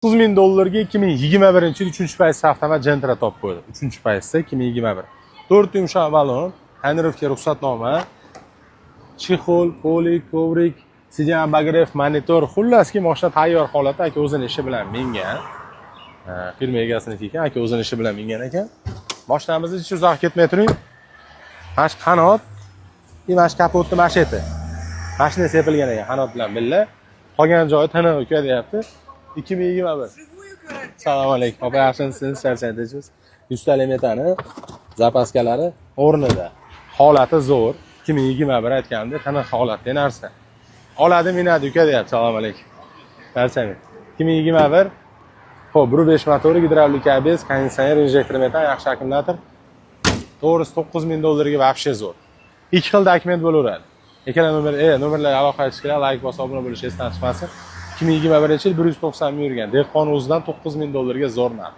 $9,000 dollarga 2021-yil 3-payizda avtomat Gentra topib qo'ydi. 3-payizda 2021. 4 yumshoq balon, tonirovka ruxsatnoma, chexol, polik, kovrik, sidyan bagrev, monitor, xullaski mashina tayyor holatda aka o'zini ishi bilan mingan. Firma egasiniki ekan, aka o'zini ishi bilan mingan ekan. Mashinamizni ichi uzoq ketmay turing. Mash qanot, imash kapotni masheti. Mashina sepilgan ekan qanot bilan billa. Qolgan joyi tana uka deyapti. 2021. Assalomu alaykum. Opa yaxshimisiz? Charchandingiz? 100 ta metani zapaskalari o'rnida. Holati zo'r. 2021 aytganda tana holatda narsa. Oladi minadi uka deyapti. Assalomu alaykum. Charchaning. 2021. Xo'p, 1.5 motori, gidravlik ABS, konditsioner, injektor metan, yaxshi akkumulyator. To'g'risi $9,000 ga вообще zo'r. 2 xil dokument bo'laveradi. Ikkala nomerlarga aloqa qilish kerak, like bosib obuna bo'lish esdan chiqmasin. 2021-yil 190 ming yurgan. Dehqon o'zidan $9,000 ga zo'r narx.